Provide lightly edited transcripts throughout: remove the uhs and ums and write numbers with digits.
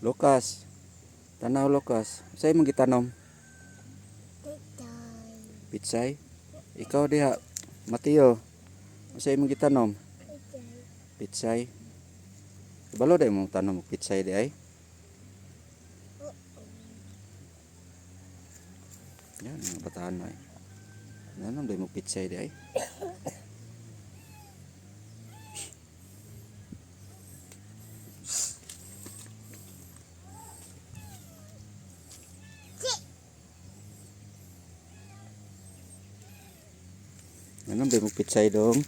Lukas. Tanaw Lukas. Say mong gitanom? Pitsay. Ikaw diha. Mateo. Say mong gitanom? Pitsay. Balo day mong tanom pitsay di ay. Yan mga bataan ay. Nanom day mong pitsay di ay. Nanom day mong pitsay dong.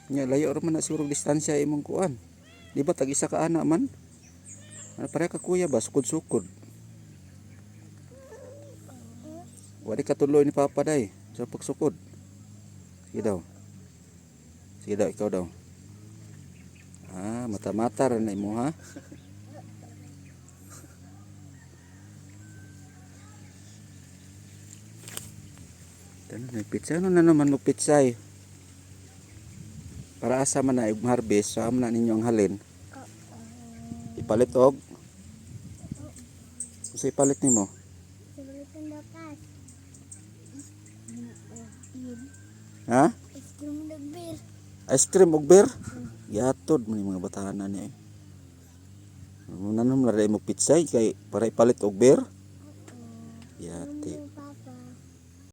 Nya layo ra man na siguro distansya imong kuan. Di ba tag isa ka ana man? Ano pare ka kuya ba sukod-sukod. Wali ka tuloy ni Papa day sa pagsukod. Sige daw. Sige daw ikaw daw. Mata-mata ra na imo ha. Tanan may pizza ano na naman mo pitsay. Para asa man na harvest so amo na ninyo ang halin. Ipalit og. Sa ipalit nimo? Ha? Ice cream og beer? Yatod man yung mga batahanan niya. Muna naman lari mo pitsay kay para ipalit og beer. Yati.